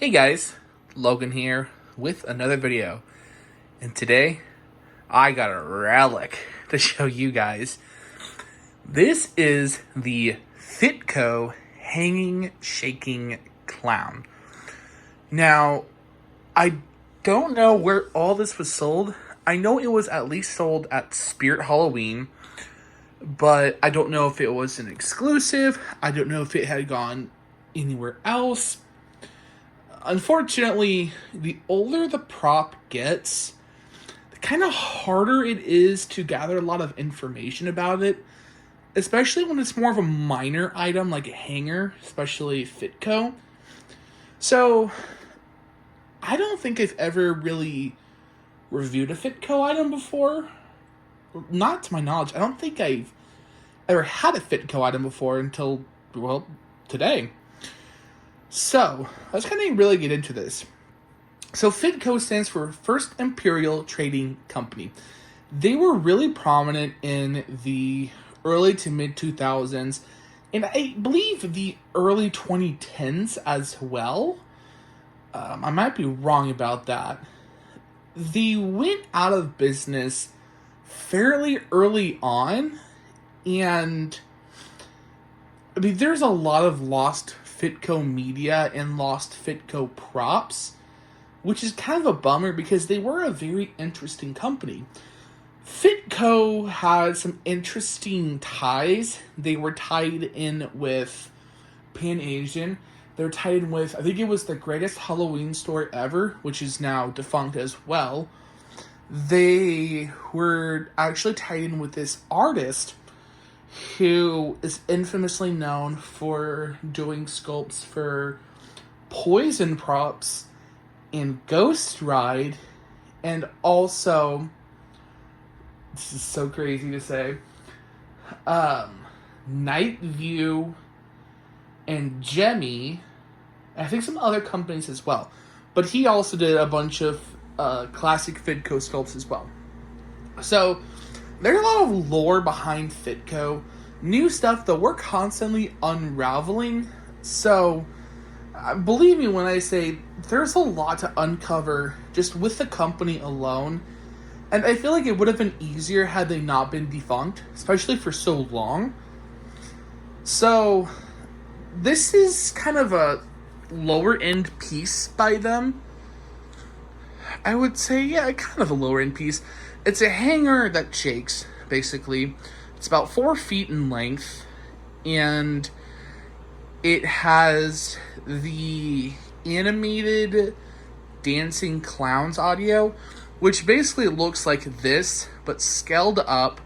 Hey guys, Logan here with another video. And today, I got a relic to show you guys. This is the FITCO Hanging Shaking Clown. Now, I don't know where all this was sold. I know it was at least sold at Spirit Halloween, but I don't know if it was an exclusive. I don't know if it had gone anywhere else. Unfortunately, the older the prop gets, the kind of harder it is to gather a lot of information about it, especially when it's more of a minor item like a hanger, especially FITCO. So, I don't think I've ever really reviewed a FITCO item before. Not to my knowledge. I don't think I've ever had a FITCO item before until, well, today. So, let's kind of really get into this. So, FITCO stands for First Imperial Trading Company. They were really prominent in the early to mid 2000s, and I believe the early 2010s as well. I might be wrong about that. They went out of business fairly early on, and I mean, there's a lot of lost FITCO media and lost FITCO props, which is kind of a bummer because they were a very interesting company. FITCO had some interesting ties. They were tied in with Pan Asian. They were tied in with, I think it was the Greatest Halloween Store Ever, which is now defunct as well. They were actually tied in with this artist who is infamously known for doing sculpts for Poison props and Ghost Ride, and also, this is so crazy to say, Night View and Jemmy, I think some other companies as well. But he also did a bunch of classic FITCO sculpts as well. So, there's a lot of lore behind FITCO. New stuff that we're constantly unraveling. So, believe me when I say there's a lot to uncover just with the company alone. And I feel like it would have been easier had they not been defunct, especially for so long. So, this is kind of a lower end piece by them. I would say, yeah, kind of a lower end piece. It's a hanger that shakes, basically. It's about 4 feet in length, and it has the animated dancing clowns audio, which basically looks like this, but scaled up.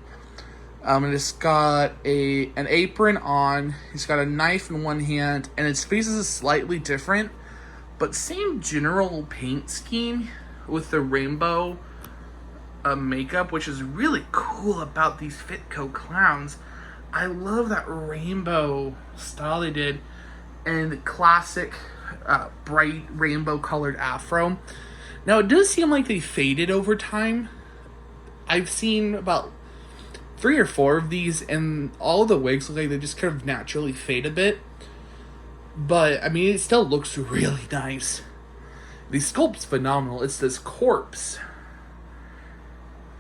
And it's got an apron on, it's got a knife in one hand, and its face is slightly different, but same general paint scheme with the rainbow makeup, which is really cool about these FITCO clowns. I love that rainbow style they did, and the classic bright rainbow colored afro. Now, it does seem like they faded over time. I've seen about 3 or 4 of these, and all the wigs look like they just kind of naturally fade a bit. But, I mean, it still looks really nice. The sculpt's phenomenal. It's this corpse.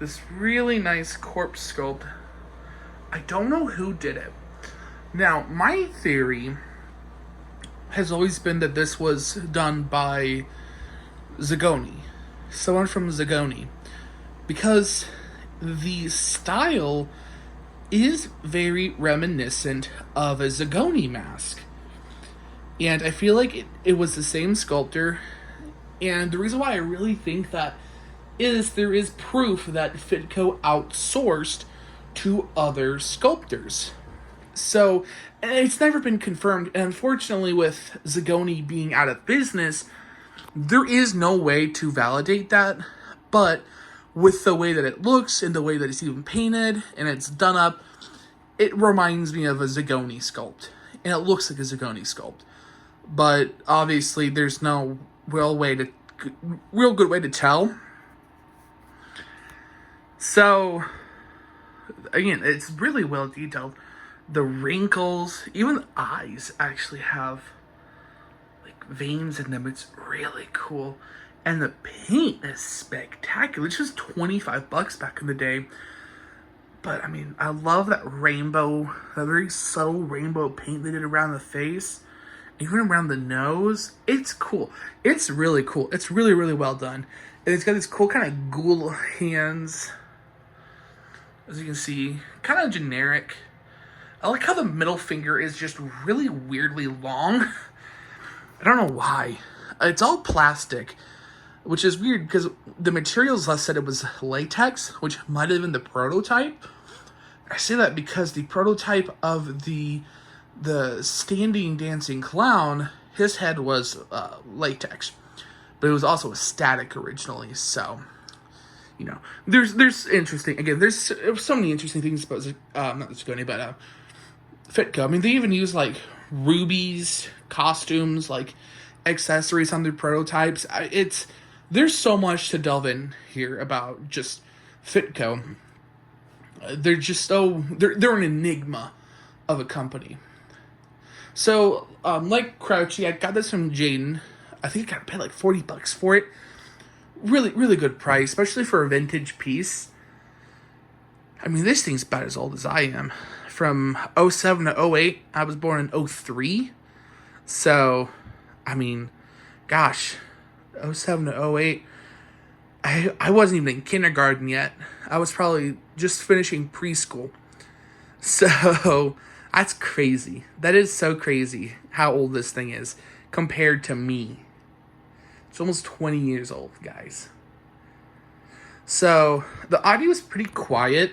This really nice corpse sculpt. I don't know who did it. Now, my theory has always been that this was done by Zagoni. Someone from Zagoni. Because the style is very reminiscent of a Zagoni mask. And I feel like it was the same sculptor. And the reason why I really think that is there is proof that FITCO outsourced to other sculptors. So, and it's never been confirmed. And unfortunately, with Zagoni being out of business, there is no way to validate that. But with the way that it looks and the way that it's even painted and it's done up, it reminds me of a Zagoni sculpt. And it looks like a Zagoni sculpt. But obviously, there's no real good way to tell. So, again, it's really well detailed. The wrinkles, even the eyes actually have like veins in them. It's really cool. And the paint is spectacular. It's just $25 back in the day. But, I mean, I love that rainbow, that very subtle rainbow paint they did around the face. Even around the nose. It's cool. It's really cool. It's really, really well done. And it's got these cool kind of ghoul hands. As you can see, kind of generic. I like how the middle finger is just really weirdly long. I don't know why. It's all plastic, which is weird because the materials I said it was latex, which might have been the prototype. I say that because the prototype of the standing dancing clown, his head was latex, but it was also a static originally. So, you know, there's interesting. Again, there's so many interesting things about not Zirconia, but FITCO. I mean, they even use like rubies, costumes, like accessories on their prototypes. There's so much to delve in here about just FITCO. They're just they're an enigma of a company. So, like Crouchy, I got this from Jaden. I think I got paid like $40 for it. Really, really good price, especially for a vintage piece. I mean, this thing's about as old as I am. From 07 to 08, I was born in 03. So, I mean, gosh, 07 to 08, I wasn't even in kindergarten yet. I was probably just finishing preschool. So, that's crazy. That is so crazy how old this thing is compared to me. It's almost 20 years old, guys. So, the audio is pretty quiet,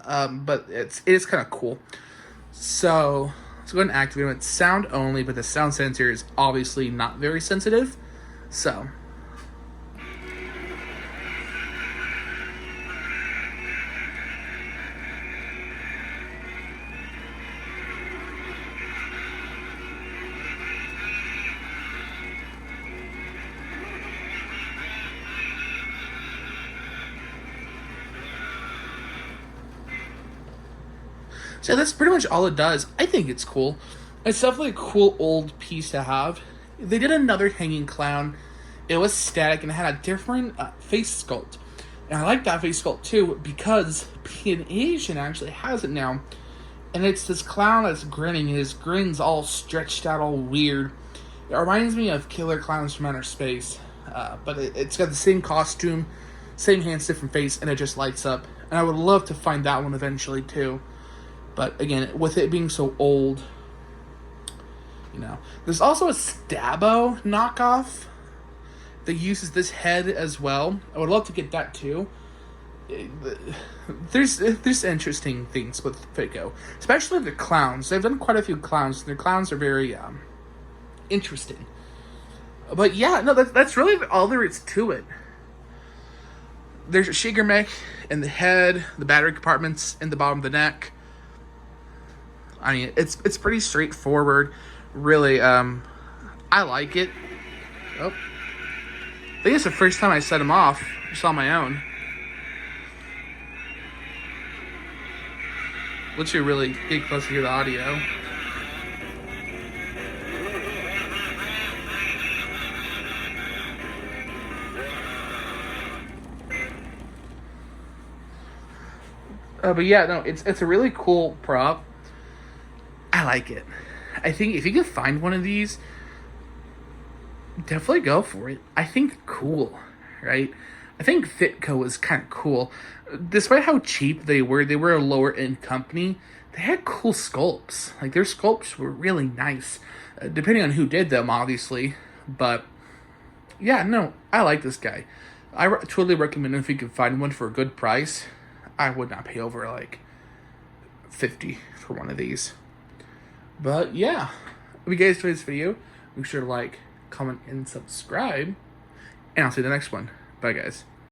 but it is kind of cool. So, let's go ahead and activate it. It's sound only, but the sound sensor is obviously not very sensitive. So, so that's pretty much all it does. I think it's cool. It's definitely a cool old piece to have. They did another hanging clown. It was static and it had a different face sculpt. And I like that face sculpt too because being Asian actually has it now. And it's this clown that's grinning. His grin's all stretched out, all weird. It reminds me of Killer Clowns from Outer Space. But it's got the same costume, same hands, different face, and it just lights up. And I would love to find that one eventually too. But again, with it being so old, you know. There's also a Stabo knockoff that uses this head as well. I would love to get that too. There's interesting things with FITCO, especially the clowns. They've done quite a few clowns. Their clowns are very interesting. But yeah, no, that's really all there is to it. There's a Shiger mech in the head, the battery compartments in the bottom of the neck. I mean, it's pretty straightforward, really. I like it. Oh, I think it's the first time I set him off just on my own. Lets you really get close to hear the audio. But yeah, no, it's a really cool prop. I like it. I think if you can find one of these, definitely go for it. I think cool, right? I think FITCO is kind of cool. Despite how cheap they were a lower end company. They had cool sculpts. Like, their sculpts were really nice. Depending on who did them, obviously. But, yeah, no, I like this guy. I totally recommend if you can find one for a good price. I would not pay over, like, $50 for one of these. But, yeah. If you guys enjoyed this video, make sure to like, comment, and subscribe. And I'll see you in the next one. Bye, guys.